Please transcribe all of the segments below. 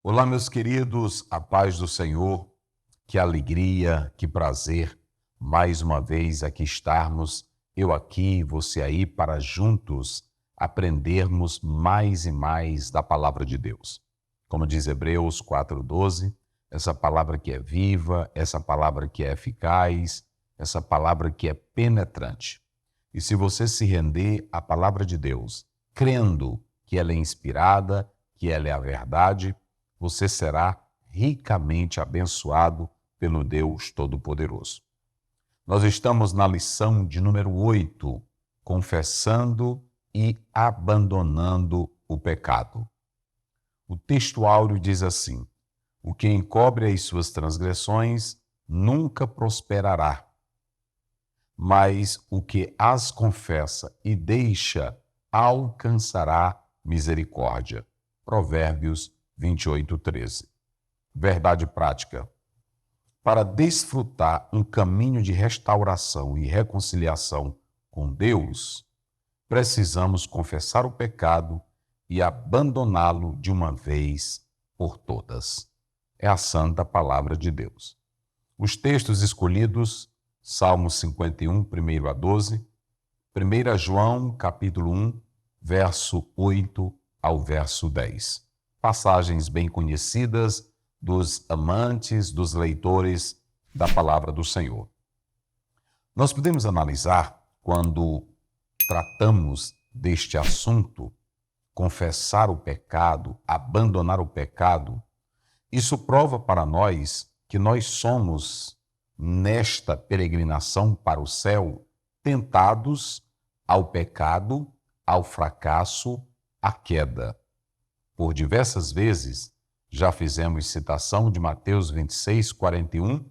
Olá, meus queridos, a paz do Senhor, que alegria, que prazer, mais uma vez aqui estarmos, eu aqui, você aí, para juntos aprendermos mais e mais da palavra de Deus. Como diz Hebreus 4:12, essa palavra que é viva, essa palavra que é eficaz, essa palavra que é penetrante. E se você se render à palavra de Deus, crendo que ela é inspirada, que ela é a verdade, você será ricamente abençoado pelo Deus Todo-Poderoso. Nós estamos na lição de número 8, confessando e abandonando o pecado. O texto áureo diz assim: o que encobre as suas transgressões nunca prosperará, mas o que as confessa e deixa alcançará misericórdia. Provérbios 28:13. Verdade prática. Para desfrutar um caminho de restauração e reconciliação com Deus, precisamos confessar o pecado e abandoná-lo de uma vez por todas. É a santa palavra de Deus. Os textos escolhidos, Salmo 51, 1 a 12, 1 João, capítulo 1, verso 8 ao verso 10. Passagens bem conhecidas dos amantes, dos leitores da palavra do Senhor. Nós podemos analisar, quando tratamos deste assunto, confessar o pecado, abandonar o pecado, isso prova para nós que nós somos, nesta peregrinação para o céu, tentados ao pecado, ao fracasso, à queda. Por diversas vezes, já fizemos citação de Mateus 26, 41,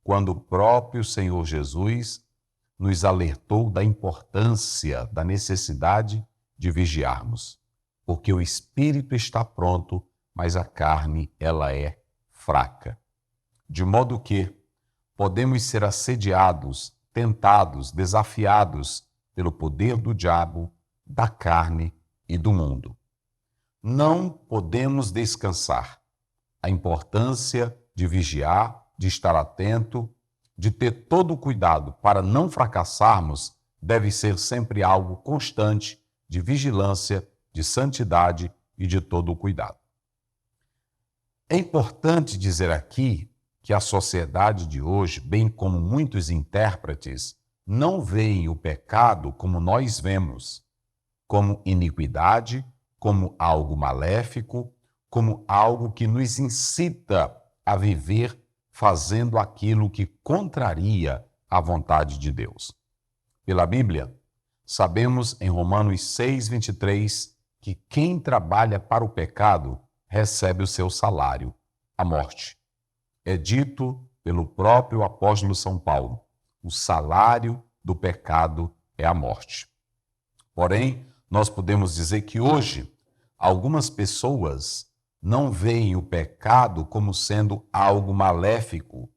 quando o próprio Senhor Jesus nos alertou da importância, da necessidade de vigiarmos, porque o espírito está pronto, mas a carne, ela é fraca. De modo que podemos ser assediados, tentados, desafiados pelo poder do diabo, da carne e do mundo. Não podemos descansar. A importância de vigiar, de estar atento, de ter todo o cuidado para não fracassarmos, deve ser sempre algo constante de vigilância, de santidade e de todo o cuidado. É importante dizer aqui que a sociedade de hoje, bem como muitos intérpretes, não veem o pecado como nós vemos, como iniquidade, como algo maléfico, como algo que nos incita a viver fazendo aquilo que contraria a vontade de Deus. Pela Bíblia, sabemos em Romanos 6:23 que quem trabalha para o pecado recebe o seu salário, a morte. É dito pelo próprio apóstolo São Paulo: o salário do pecado é a morte. Porém, nós podemos dizer que hoje algumas pessoas não veem o pecado como sendo algo maléfico,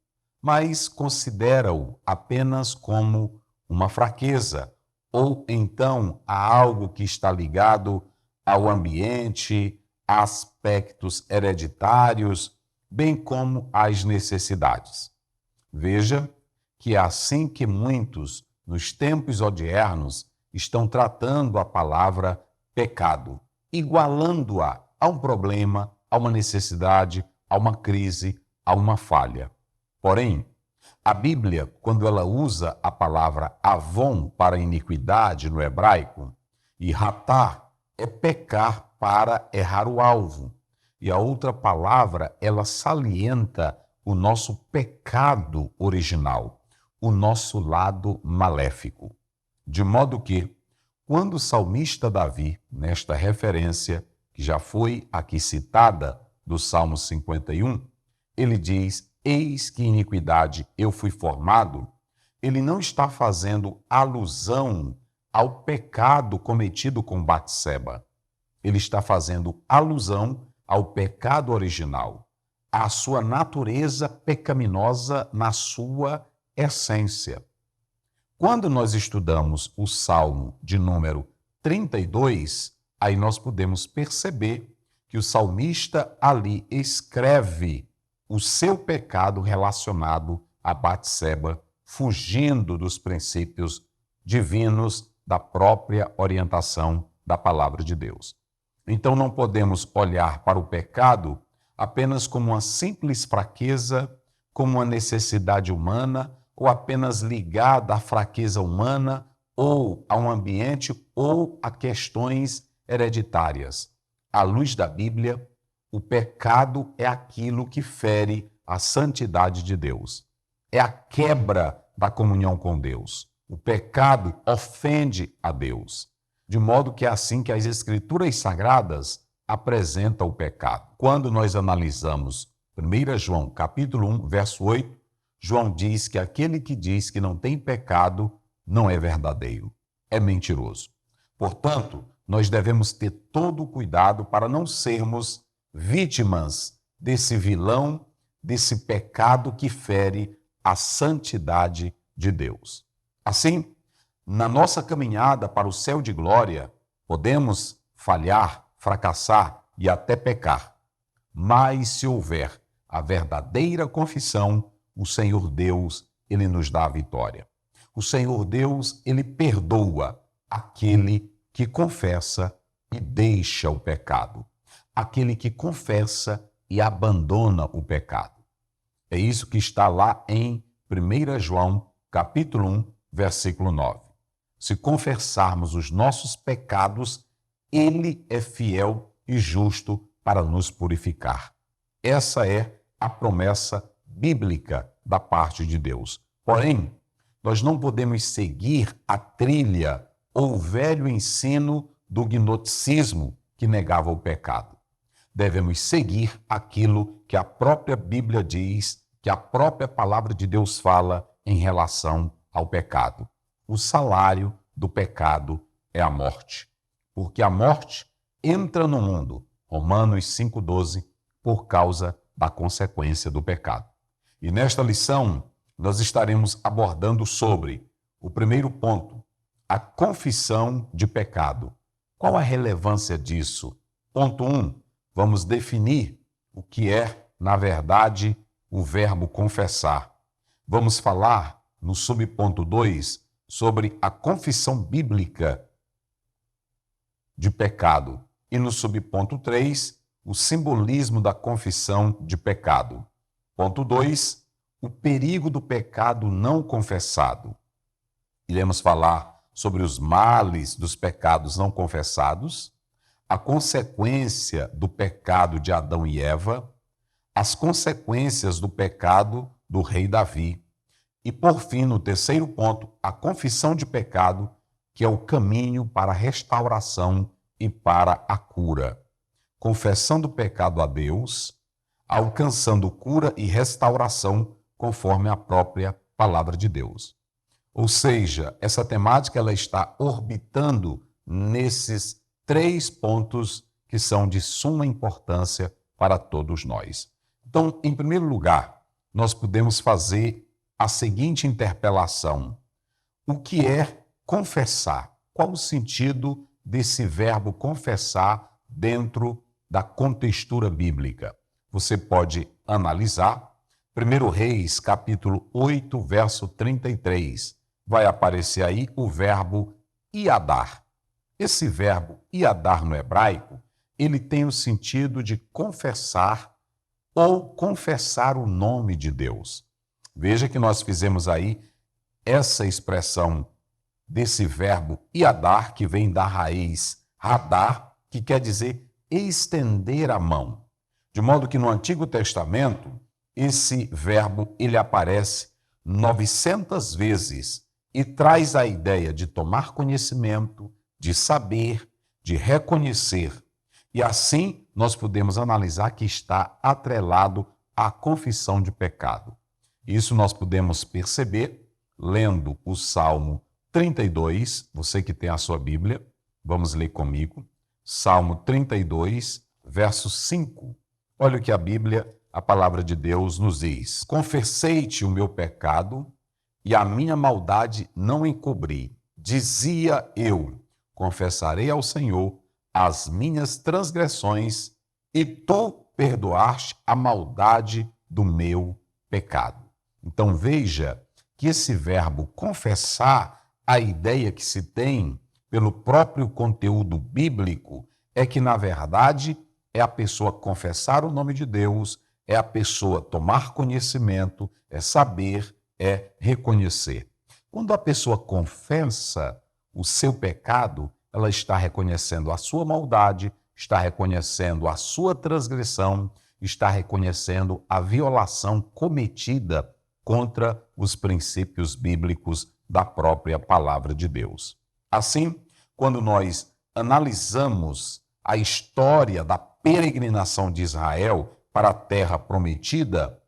mas consideram-o apenas como uma fraqueza, ou então a algo que está ligado ao ambiente, a aspectos hereditários, bem como às necessidades. Veja que é assim que muitos, nos tempos odiernos, estão tratando a palavra pecado, igualando-a a um problema, a uma necessidade, a uma crise, a uma falha. Porém, a Bíblia, quando ela usa a palavra avon para iniquidade no hebraico, e ratar é pecar para errar o alvo. E a outra palavra, ela salienta o nosso pecado original, o nosso lado maléfico. De modo que, quando o salmista Davi, nesta referência, que já foi aqui citada, do Salmo 51, ele diz: eis que iniquidade eu fui formado, ele não está fazendo alusão ao pecado cometido com Batseba. Ele está fazendo alusão ao pecado original, à sua natureza pecaminosa na sua essência. Quando nós estudamos o Salmo de número 32, aí nós podemos perceber que que o salmista ali escreve o seu pecado relacionado a Batseba, fugindo dos princípios divinos da própria orientação da palavra de Deus. Então não podemos olhar para o pecado apenas como uma simples fraqueza, como uma necessidade humana, ou apenas ligada à fraqueza humana, ou a um ambiente, ou a questões hereditárias. À luz da Bíblia, o pecado é aquilo que fere a santidade de Deus. É a quebra da comunhão com Deus. O pecado ofende a Deus. De modo que é assim que as Escrituras Sagradas apresentam o pecado. Quando nós analisamos 1 João capítulo 1, verso 8, João diz que aquele que diz que não tem pecado não é verdadeiro, é mentiroso. Portanto, nós devemos ter todo o cuidado para não sermos vítimas desse vilão, desse pecado que fere a santidade de Deus. Assim, na nossa caminhada para o céu de glória, podemos falhar, fracassar e até pecar. Mas se houver a verdadeira confissão, o Senhor Deus, ele nos dá a vitória. O Senhor Deus, ele perdoa aquele que confessa e deixa o pecado. Aquele que confessa e abandona o pecado. É isso que está lá em 1 João, capítulo 1, versículo 9. Se confessarmos os nossos pecados, ele é fiel e justo para nos purificar. Essa é a promessa bíblica da parte de Deus. Porém, nós não podemos seguir a trilha ou o velho ensino do gnosticismo que negava o pecado. Devemos seguir aquilo que a própria Bíblia diz, que a própria palavra de Deus fala em relação ao pecado. O salário do pecado é a morte, porque a morte entra no mundo, Romanos 5,12, por causa da consequência do pecado. E nesta lição, nós estaremos abordando sobre o primeiro ponto, a confissão de pecado. Qual a relevância disso? Ponto 1, vamos definir o que é, na verdade, o verbo confessar. Vamos falar, no subponto 2, sobre a confissão bíblica de pecado. E no subponto 3, o simbolismo da confissão de pecado. Ponto 2, o perigo do pecado não confessado. Iremos falar sobre os males dos pecados não confessados, a consequência do pecado de Adão e Eva, as consequências do pecado do rei Davi. E, por fim, no terceiro ponto, a confissão de pecado, que é o caminho para a restauração e para a cura. Confessando o pecado a Deus, alcançando cura e restauração conforme a própria palavra de Deus. Ou seja, essa temática ela está orbitando nesses 3 pontos que são de suma importância para todos nós. Então, em primeiro lugar, nós podemos fazer a seguinte interpelação: o que é confessar? Qual o sentido desse verbo confessar dentro da contextura bíblica? Você pode analisar 1 Reis, capítulo 8, verso 33. Vai aparecer aí o verbo iadar. Esse verbo iadar no hebraico, ele tem o sentido de confessar ou confessar o nome de Deus. Veja que nós fizemos aí essa expressão desse verbo iadar, que vem da raiz radar, que quer dizer estender a mão. De modo que no Antigo Testamento, esse verbo ele aparece 900 vezes e traz a ideia de tomar conhecimento, de saber, de reconhecer. E assim nós podemos analisar que está atrelado à confissão de pecado. Isso nós podemos perceber lendo o Salmo 32, você que tem a sua Bíblia, vamos ler comigo. Salmo 32, verso 5. Olha o que a Bíblia, a palavra de Deus, nos diz. Confessei-te o meu pecado e a minha maldade não encobri. Dizia eu, confessarei ao Senhor as minhas transgressões e tu perdoaste a maldade do meu pecado. Então veja que esse verbo confessar, a ideia que se tem pelo próprio conteúdo bíblico é que, na verdade, é a pessoa confessar o nome de Deus, é a pessoa tomar conhecimento, é saber, é reconhecer. Quando a pessoa confessa o seu pecado, ela está reconhecendo a sua maldade, está reconhecendo a sua transgressão, está reconhecendo a violação cometida contra os princípios bíblicos da própria palavra de Deus. Assim, quando nós analisamos a história da peregrinação de Israel para a terra prometida,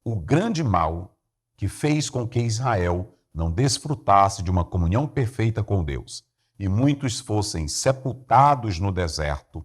o grande mal que fez com que Israel não desfrutasse de uma comunhão perfeita com Deus e muitos fossem sepultados no deserto,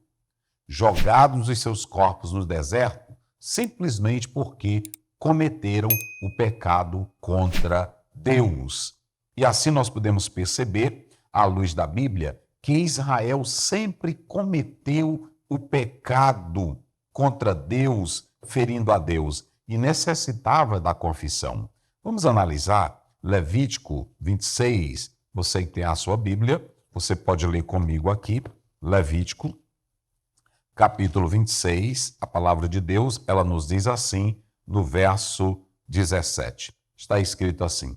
jogados os seus corpos no deserto, simplesmente porque cometeram o pecado contra Deus. E assim nós podemos perceber, à luz da Bíblia, que Israel sempre cometeu o pecado contra Deus, ferindo a Deus, e necessitava da confissão. Vamos analisar Levítico 26. Você que tem a sua Bíblia, você pode ler comigo aqui, Levítico, capítulo 26, a palavra de Deus, ela nos diz assim, no verso 17. Está escrito assim: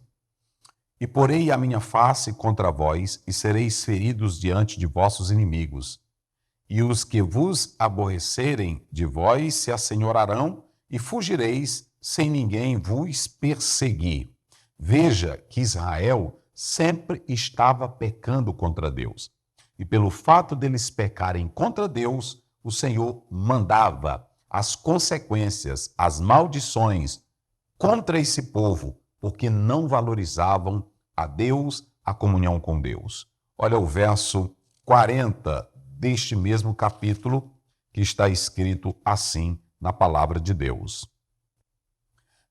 E porei a minha face contra vós, e sereis feridos diante de vossos inimigos. E os que vos aborrecerem de vós se assenhorarão, e fugireis sem ninguém vos perseguir. Veja que Israel sempre estava pecando contra Deus. E pelo fato deles pecarem contra Deus, o Senhor mandava as consequências, as maldições contra esse povo, porque não valorizavam a Deus, a comunhão com Deus. Olha o verso 40 deste mesmo capítulo, que está escrito assim na palavra de Deus.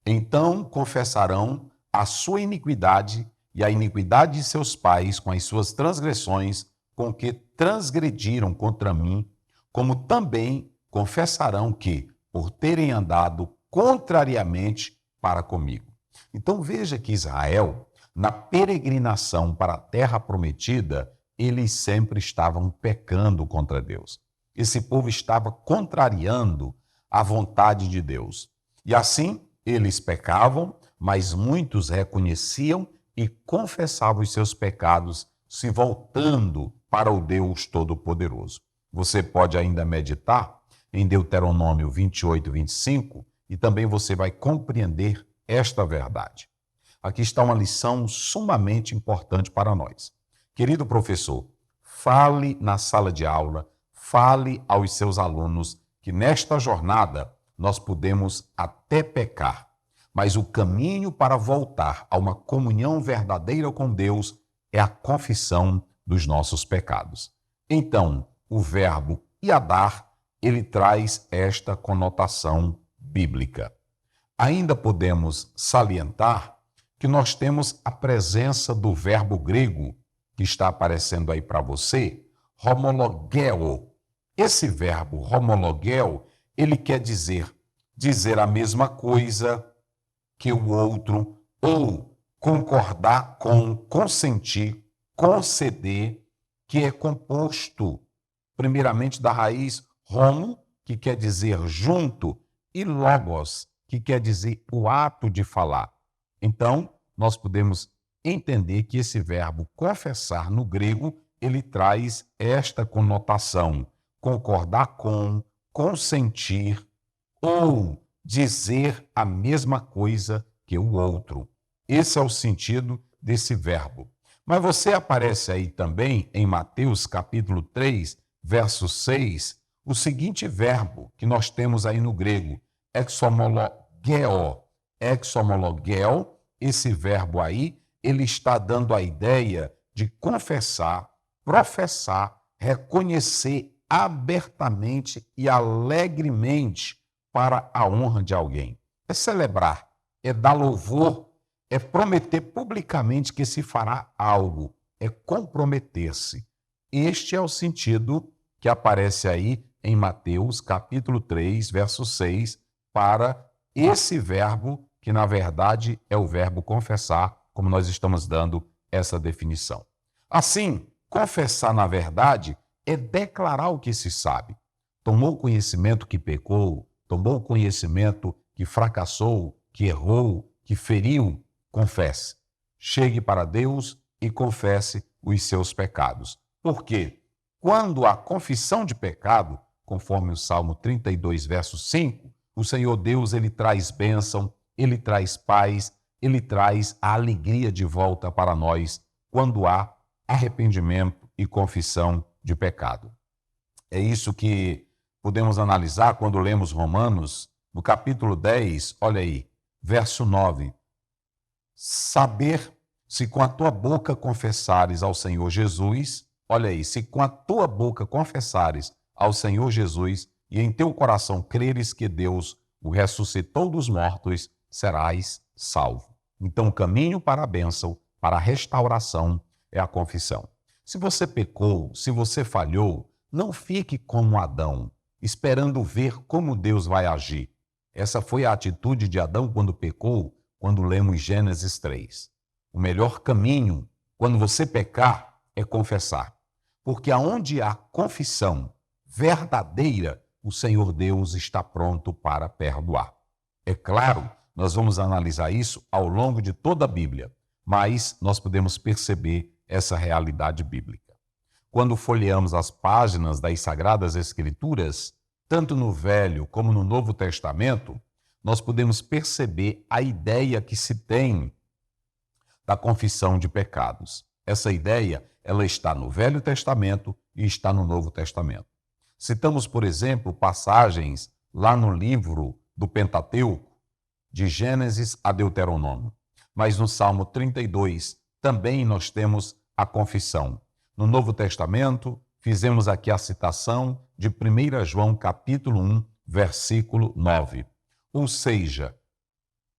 Então confessarão a sua iniquidade e a iniquidade de seus pais com as suas transgressões, com que transgrediram contra mim, como também confessarão que, por terem andado contrariamente para comigo. Então veja que Israel, na peregrinação para a terra prometida, eles sempre estavam pecando contra Deus. Esse povo estava contrariando a vontade de Deus. E assim, eles pecavam, mas muitos reconheciam e confessavam os seus pecados, se voltando para o Deus Todo-Poderoso. Você pode ainda meditar em Deuteronômio 28, 25, e também você vai compreender esta verdade. Aqui está uma lição sumamente importante para nós. Querido professor, fale na sala de aula, fale aos seus alunos que nesta jornada nós podemos até pecar, mas o caminho para voltar a uma comunhão verdadeira com Deus é a confissão dos nossos pecados. Então, o verbo iadar, ele traz esta conotação bíblica. Ainda podemos salientar que nós temos a presença do verbo grego, que está aparecendo aí para você, homologeo. Esse verbo homologeo, ele quer dizer a mesma coisa que o outro, ou concordar com, consentir, conceder, que é composto primeiramente da raiz homo, que quer dizer junto, e logos, que quer dizer o ato de falar. Então, nós podemos entender que esse verbo confessar no grego, ele traz esta conotação: concordar com, consentir ou dizer a mesma coisa que o outro. Esse é o sentido desse verbo. Mas você aparece aí também em Mateus capítulo 3, verso 6, o seguinte verbo que nós temos aí no grego, exomologeo. Exomologeo, esse verbo aí, ele está dando a ideia de confessar, professar, reconhecer abertamente e alegremente para a honra de alguém. É celebrar, é dar louvor, é prometer publicamente que se fará algo, é comprometer-se. Este é o sentido que aparece aí em Mateus, capítulo 3, verso 6, para esse verbo que, na verdade, é o verbo confessar, como nós estamos dando essa definição. Assim, confessar, na verdade, é declarar o que se sabe. Tomou conhecimento que pecou, tomou conhecimento que fracassou, que errou, que feriu, confesse. Chegue para Deus e confesse os seus pecados. Por quê? Quando há confissão de pecado, conforme o Salmo 32, verso 5, o Senhor Deus, ele traz bênção, ele traz paz, ele traz a alegria de volta para nós quando há arrependimento e confissão de pecado. É isso que podemos analisar quando lemos Romanos, no capítulo 10, olha aí, verso 9. Saber se com a tua boca confessares ao Senhor Jesus, olha aí, se com a tua boca confessares ao Senhor Jesus e em teu coração creres que Deus o ressuscitou dos mortos, serás salvo. Então, o caminho para a bênção, para a restauração, é a confissão. Se você pecou, se você falhou, não fique como Adão, esperando ver como Deus vai agir. Essa foi a atitude de Adão quando pecou, quando lemos Gênesis 3. O melhor caminho, quando você pecar, é confessar. Porque aonde há confissão verdadeira, o Senhor Deus está pronto para perdoar. É claro, nós vamos analisar isso ao longo de toda a Bíblia, mas nós podemos perceber essa realidade bíblica. Quando folheamos as páginas das Sagradas Escrituras, tanto no Velho como no Novo Testamento, nós podemos perceber a ideia que se tem da confissão de pecados. Essa ideia, ela está no Velho Testamento e está no Novo Testamento. Citamos, por exemplo, passagens lá no livro do Pentateuco, de Gênesis a Deuteronômio. Mas no Salmo 32 também nós temos a confissão. No Novo Testamento, fizemos aqui a citação de 1 João capítulo 1, versículo 9. Ou seja,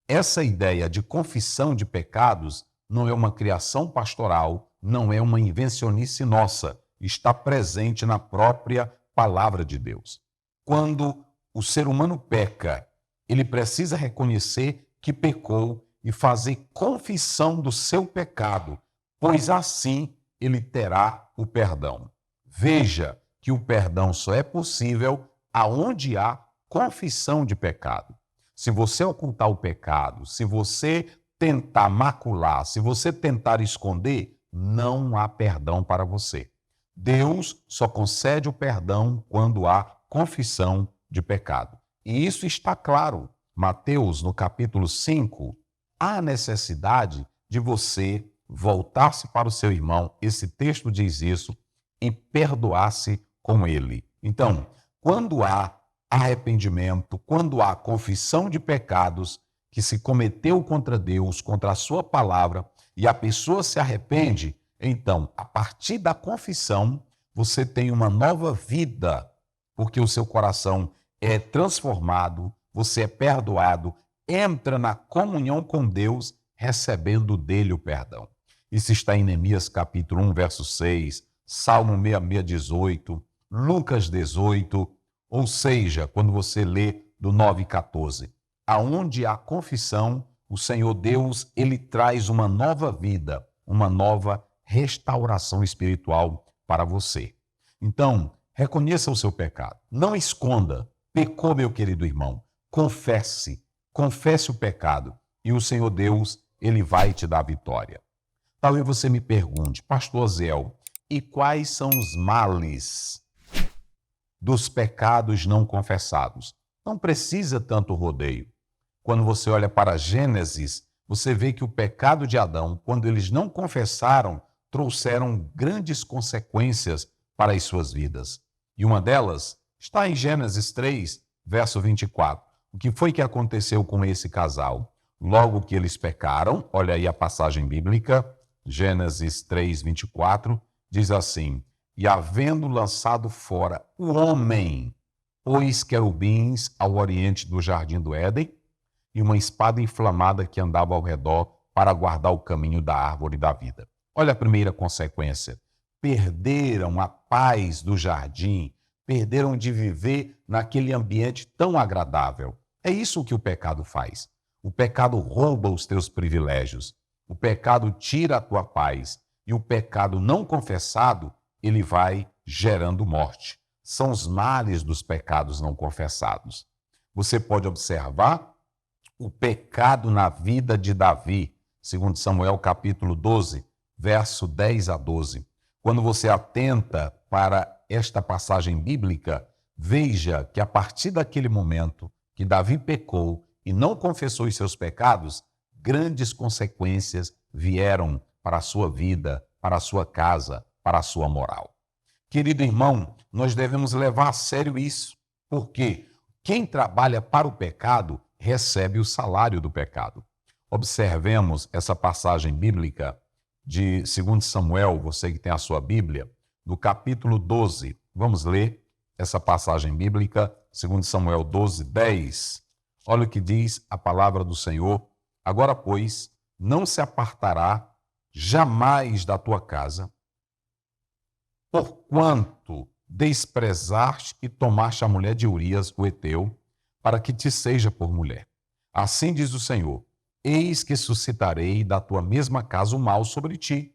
essa ideia de confissão de pecados não é uma criação pastoral, não é uma invencionice nossa, está presente na própria palavra de Deus. Quando o ser humano peca, ele precisa reconhecer que pecou e fazer confissão do seu pecado, pois assim ele terá o perdão. Veja que o perdão só é possível aonde há confissão de pecado. Se você ocultar o pecado, se você tentar macular, se você tentar esconder, não há perdão para você. Deus só concede o perdão quando há confissão de pecado. E isso está claro. Mateus, no capítulo 5, há necessidade de você voltar-se para o seu irmão, esse texto diz isso, e perdoar-se com ele. Então, quando há arrependimento, quando há confissão de pecados que se cometeu contra Deus, contra a sua palavra, e a pessoa se arrepende, então, a partir da confissão, você tem uma nova vida, porque o seu coração é transformado, você é perdoado, entra na comunhão com Deus, recebendo dele o perdão. Isso está em Neemias capítulo 1, verso 6, Salmo 66, 18, Lucas 18, ou seja, quando você lê do 9, 14. Aonde há confissão, o Senhor Deus, ele traz uma nova vida, uma nova restauração espiritual para você. Então, reconheça o seu pecado. Não esconda. Pecou, meu querido irmão. Confesse. Confesse o pecado. E o Senhor Deus, ele vai te dar vitória. Talvez você me pergunte, pastor Zéu, e quais são os males dos pecados não confessados? Não precisa tanto rodeio. Quando você olha para Gênesis, você vê que o pecado de Adão, quando eles não confessaram, trouxeram grandes consequências para as suas vidas. E uma delas está em Gênesis 3, verso 24. O que foi que aconteceu com esse casal? Logo que eles pecaram, olha aí a passagem bíblica, Gênesis 3, 24, diz assim: e havendo lançado fora o homem, pôs querubins ao oriente do jardim do Éden, e uma espada inflamada que andava ao redor para guardar o caminho da árvore da vida. Olha a primeira consequência. Perderam a paz do jardim, perderam de viver naquele ambiente tão agradável. É isso que o pecado faz. O pecado rouba os teus privilégios. O pecado tira a tua paz. E o pecado não confessado, ele vai gerando morte. São os males dos pecados não confessados. Você pode observar o pecado na vida de Davi, segundo Samuel capítulo 12, verso 10 a 12. Quando você atenta para esta passagem bíblica, veja que a partir daquele momento que Davi pecou e não confessou os seus pecados, grandes consequências vieram para a sua vida, para a sua casa, para a sua moral. Querido irmão, nós devemos levar a sério isso, porque quem trabalha para o pecado recebe o salário do pecado. Observemos essa passagem bíblica de 2 Samuel, você que tem a sua Bíblia, no capítulo 12. Vamos ler essa passagem bíblica, 2 Samuel 12, 10. Olha o que diz a palavra do Senhor. Agora, pois, não se apartará jamais da tua casa, porquanto desprezaste e tomaste a mulher de Urias, o heteu, para que te seja por mulher. Assim diz o Senhor: eis que suscitarei da tua mesma casa o mal sobre ti,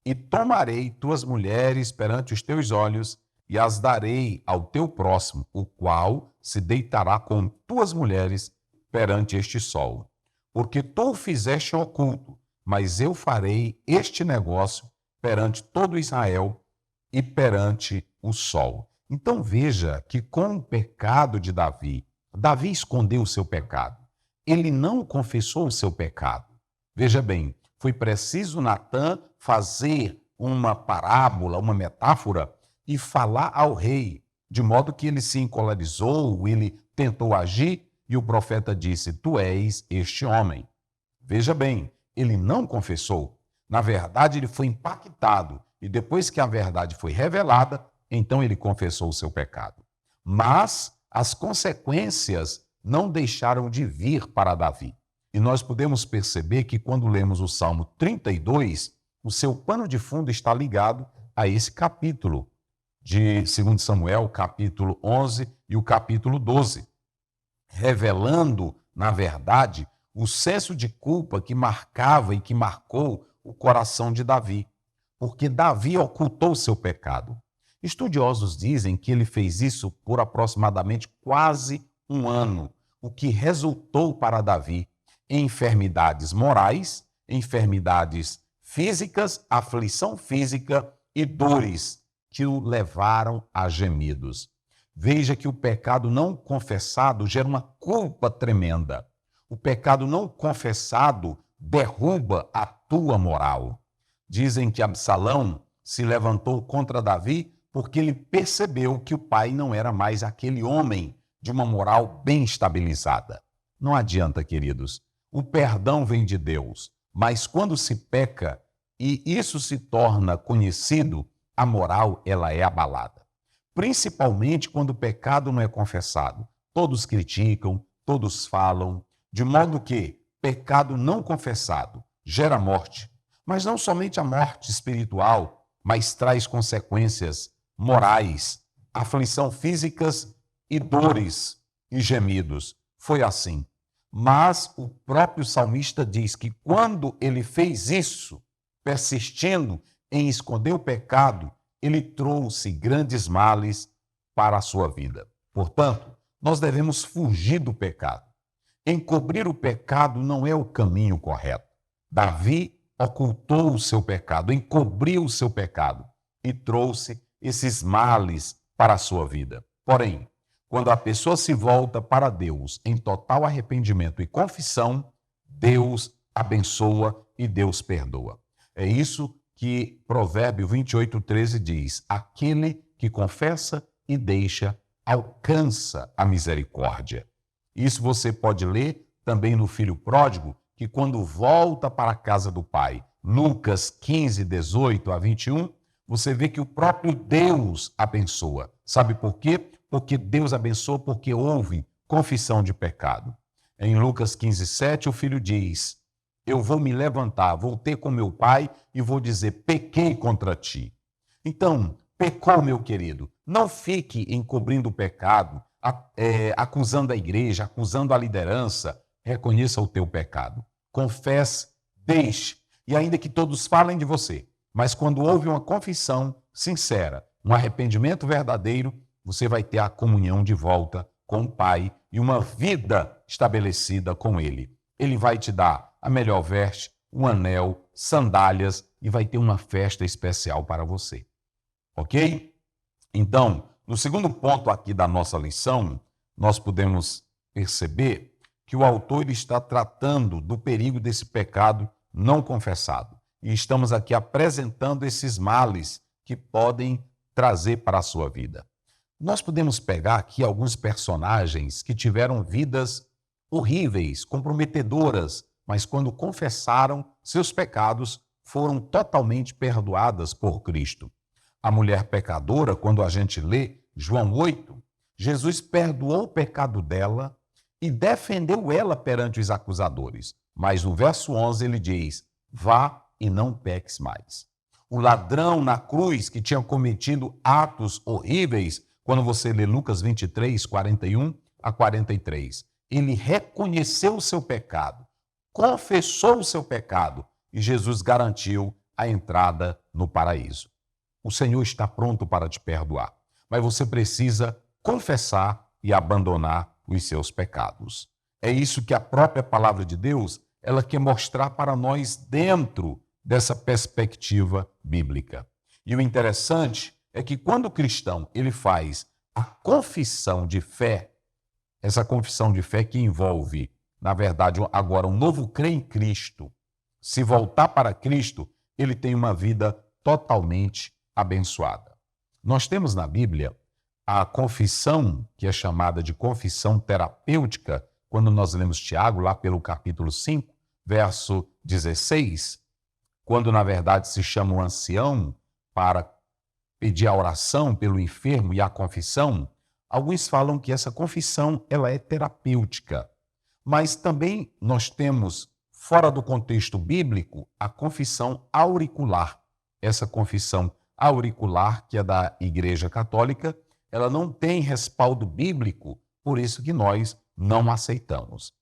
e tomarei tuas mulheres perante os teus olhos, e as darei ao teu próximo, o qual se deitará com tuas mulheres perante este sol. Porque tu o fizeste oculto, mas eu farei este negócio perante todo Israel e perante o sol. Então veja que com o pecado de Davi, Davi escondeu o seu pecado. Ele não confessou o seu pecado. Veja bem, foi preciso Natã fazer uma parábola, uma metáfora e falar ao rei, de modo que ele se encolerizou, ele tentou agir e o profeta disse: tu és este homem. Veja bem, ele não confessou. Na verdade, ele foi impactado e depois que a verdade foi revelada, então ele confessou o seu pecado. Mas as consequências não deixaram de vir para Davi. E nós podemos perceber que quando lemos o Salmo 32, o seu pano de fundo está ligado a esse capítulo de 2 Samuel, capítulo 11 e o capítulo 12, revelando, na verdade, o senso de culpa que marcava e que marcou o coração de Davi, porque Davi ocultou seu pecado. Estudiosos dizem que ele fez isso por aproximadamente quase um ano, o que resultou para Davi em enfermidades morais, enfermidades físicas, aflição física e dores que o levaram a gemidos. Veja que o pecado não confessado gera uma culpa tremenda. O pecado não confessado derruba a tua moral. Dizem que Absalão se levantou contra Davi porque ele percebeu que o pai não era mais aquele homem de uma moral bem estabilizada. Não adianta, queridos. O perdão vem de Deus, mas quando se peca e isso se torna conhecido, a moral ela é abalada. Principalmente quando o pecado não é confessado. Todos criticam, todos falam, de modo que pecado não confessado gera morte, mas não somente a morte espiritual, mas traz consequências morais, aflição físicas e dores e gemidos. Foi assim. Mas o próprio salmista diz que quando ele fez isso, persistindo em esconder o pecado, ele trouxe grandes males para a sua vida. Portanto, nós devemos fugir do pecado. Encobrir o pecado não é o caminho correto. Davi ocultou o seu pecado, encobriu o seu pecado e trouxe esses males para a sua vida. Porém, quando a pessoa se volta para Deus em total arrependimento e confissão, Deus abençoa e Deus perdoa. É isso que Provérbio 28:13 diz: aquele que confessa e deixa alcança a misericórdia. Isso você pode ler também no filho pródigo, que quando volta para a casa do pai, Lucas 15:18-21, você vê que o próprio Deus abençoa. Sabe por quê? Porque Deus abençoa porque houve confissão de pecado. Em Lucas 15:7, o filho diz: eu vou me levantar, vou ter com meu pai e vou dizer, pequei contra ti. Então, Pecou, meu querido. Não fique encobrindo o pecado, acusando a igreja, acusando a liderança. Reconheça o teu pecado. Confesse, deixe. E ainda que todos falem de você, mas quando houve uma confissão sincera, um arrependimento verdadeiro, você vai ter a comunhão de volta com o Pai e uma vida estabelecida com Ele. Ele vai te dar a melhor veste, um anel, sandálias e vai ter uma festa especial para você. Ok? Então, no segundo ponto aqui da nossa lição, nós podemos perceber que o autor ele está tratando do perigo desse pecado não confessado. E estamos aqui apresentando esses males que podem trazer para a sua vida. Nós podemos pegar aqui alguns personagens que tiveram vidas horríveis, comprometedoras, mas quando confessaram seus pecados, foram totalmente perdoadas por Cristo. A mulher pecadora, quando a gente lê João 8, Jesus perdoou o pecado dela e defendeu ela perante os acusadores. Mas no verso 11 ele diz, vá e não peques mais. O ladrão na cruz que tinha cometido atos horríveis, quando você lê Lucas 23, 41 a 43, ele reconheceu o seu pecado, confessou o seu pecado e Jesus garantiu a entrada no paraíso. O Senhor está pronto para te perdoar, mas você precisa confessar e abandonar os seus pecados. É isso que a própria palavra de Deus, ela quer mostrar para nós dentro dessa perspectiva bíblica. E o interessante é que quando o cristão ele faz a confissão de fé, essa confissão de fé que envolve, na verdade, agora um novo crer em Cristo, se voltar para Cristo, ele tem uma vida totalmente abençoada. Nós temos na Bíblia a confissão, que é chamada de confissão terapêutica, quando nós lemos Tiago, lá pelo capítulo 5, verso 16, quando na verdade se chama o ancião para pedir a oração pelo enfermo e a confissão, alguns falam que essa confissão ela é terapêutica. Mas também nós temos, fora do contexto bíblico, a confissão auricular. Essa confissão auricular, que é da Igreja Católica, ela não tem respaldo bíblico, por isso que nós não aceitamos.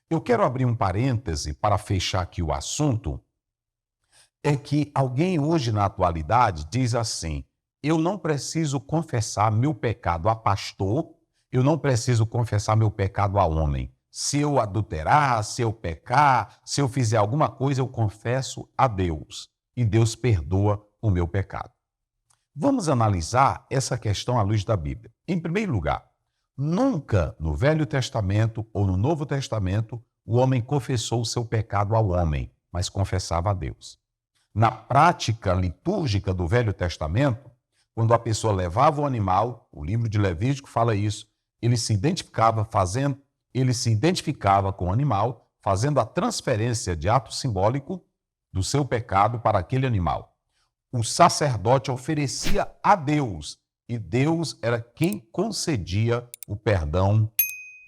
Eu quero abrir um parêntese para fechar aqui o assunto, é que alguém hoje na atualidade diz assim, eu não preciso confessar meu pecado a pastor, eu não preciso confessar meu pecado a homem. Se eu adulterar, se eu pecar, se eu fizer alguma coisa, eu confesso a Deus. E Deus perdoa o meu pecado. Vamos analisar essa questão à luz da Bíblia. Em primeiro lugar, nunca no Velho Testamento ou no Novo Testamento o homem confessou o seu pecado ao homem, mas confessava a Deus. Na prática litúrgica do Velho Testamento, quando a pessoa levava o animal, o livro de Levítico fala isso, ele se identificava com o animal, fazendo a transferência de ato simbólico do seu pecado para aquele animal. O sacerdote oferecia a Deus, e Deus era quem concedia o perdão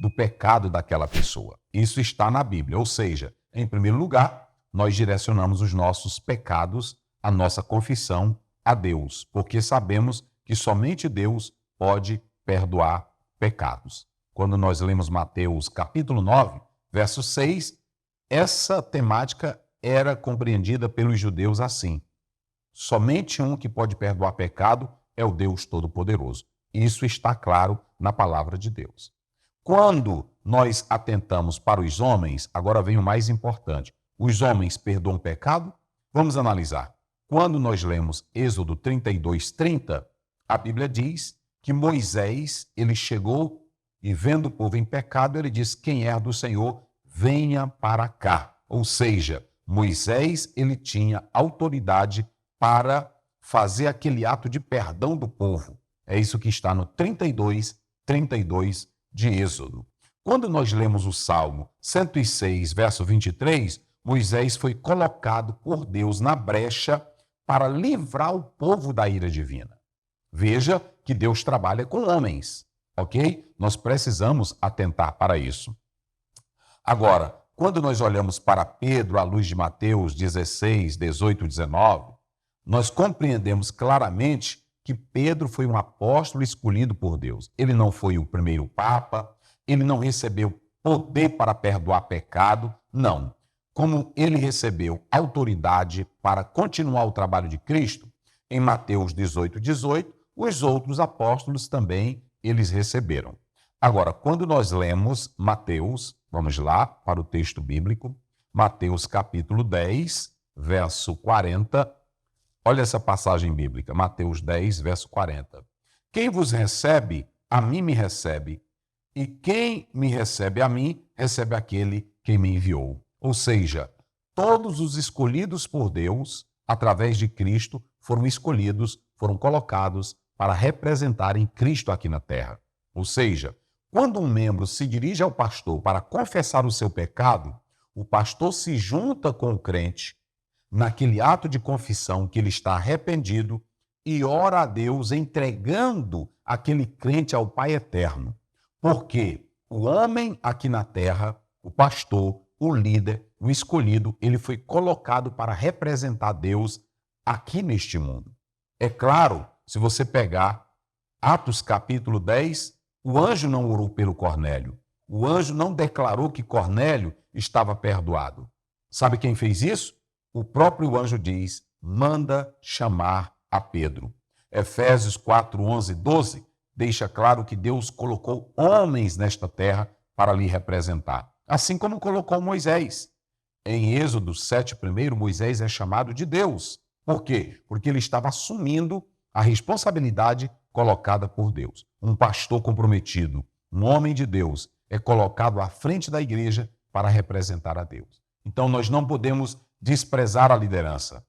do pecado daquela pessoa. Isso está na Bíblia, ou seja, em primeiro lugar, nós direcionamos os nossos pecados, a nossa confissão a Deus, porque sabemos que somente Deus pode perdoar pecados. Quando nós lemos Mateus capítulo 9, verso 6, essa temática era compreendida pelos judeus assim. Somente um que pode perdoar pecado é o Deus Todo-Poderoso. Isso está claro na palavra de Deus. Quando nós atentamos para os homens, agora vem o mais importante. Os homens perdoam pecado? Vamos analisar. Quando nós lemos Êxodo 32, 30, a Bíblia diz que Moisés, ele chegou e vendo o povo em pecado, ele diz, quem é do Senhor, venha para cá. Ou seja, Moisés, ele tinha autoridade para fazer aquele ato de perdão do povo. É isso que está no 32 de Êxodo. Quando nós lemos o Salmo 106, verso 23, Moisés foi colocado por Deus na brecha para livrar o povo da ira divina. Veja que Deus trabalha com homens, ok? Nós precisamos atentar para isso. Agora, quando nós olhamos para Pedro à luz de Mateus 16, 18, 19, nós compreendemos claramente que Pedro foi um apóstolo escolhido por Deus. Ele não foi o primeiro papa, ele não recebeu poder para perdoar pecado, não. Como ele recebeu autoridade para continuar o trabalho de Cristo, em Mateus 18:18, os outros apóstolos também eles receberam. Agora, quando nós lemos Mateus, vamos lá para o texto bíblico, Mateus capítulo 10, verso 40, olha essa passagem bíblica, Mateus 10, verso 40. Quem vos recebe, a mim me recebe, e quem me recebe a mim, recebe aquele que me enviou. Ou seja, todos os escolhidos por Deus, através de Cristo, foram escolhidos, foram colocados para representarem Cristo aqui na terra. Ou seja, quando um membro se dirige ao pastor para confessar o seu pecado, o pastor se junta com o crente naquele ato de confissão que ele está arrependido e ora a Deus entregando aquele crente ao Pai eterno. Porque o homem aqui na terra, o pastor, o líder, o escolhido, ele foi colocado para representar Deus aqui neste mundo. É claro, se você pegar Atos capítulo 10, o anjo não orou pelo Cornélio. O anjo não declarou que Cornélio estava perdoado. Sabe quem fez isso? O próprio anjo diz, manda chamar a Pedro. Efésios 4, 11, 12 deixa claro que Deus colocou homens nesta terra para lhe representar. Assim como colocou Moisés. Em Êxodo 7:1, Moisés é chamado de Deus. Por quê? Porque ele estava assumindo a responsabilidade colocada por Deus. Um pastor comprometido, um homem de Deus, é colocado à frente da igreja para representar a Deus. Então nós não podemos desprezar a liderança.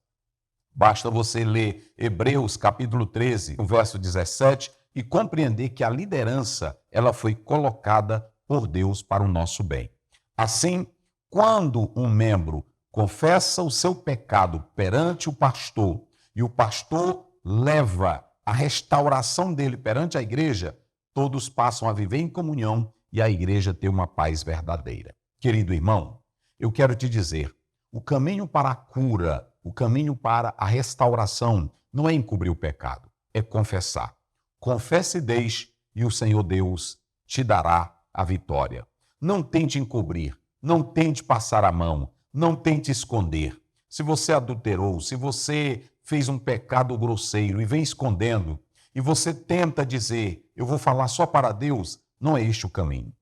Basta você ler Hebreus capítulo 13, o verso 17, e compreender que a liderança ela foi colocada por Deus para o nosso bem. Assim, quando um membro confessa o seu pecado perante o pastor e o pastor leva a restauração dele perante a igreja, todos passam a viver em comunhão e a igreja tem uma paz verdadeira. Querido irmão, eu quero te dizer, o caminho para a cura, o caminho para a restauração não é encobrir o pecado, é confessar. Confesse e deixe e o Senhor Deus te dará a vitória. Não tente encobrir, não tente passar a mão, não tente esconder. Se você adulterou, se você fez um pecado grosseiro e vem escondendo, e você tenta dizer, eu vou falar só para Deus, não é este o caminho.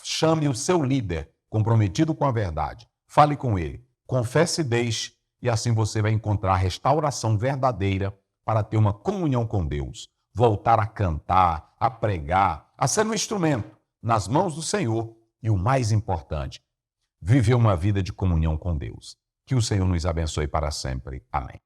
Chame o seu líder comprometido com a verdade, fale com ele, confesse e deixe, e assim você vai encontrar a restauração verdadeira para ter uma comunhão com Deus, voltar a cantar, a pregar, a ser um instrumento nas mãos do Senhor e o mais importante, viver uma vida de comunhão com Deus. Que o Senhor nos abençoe para sempre. Amém.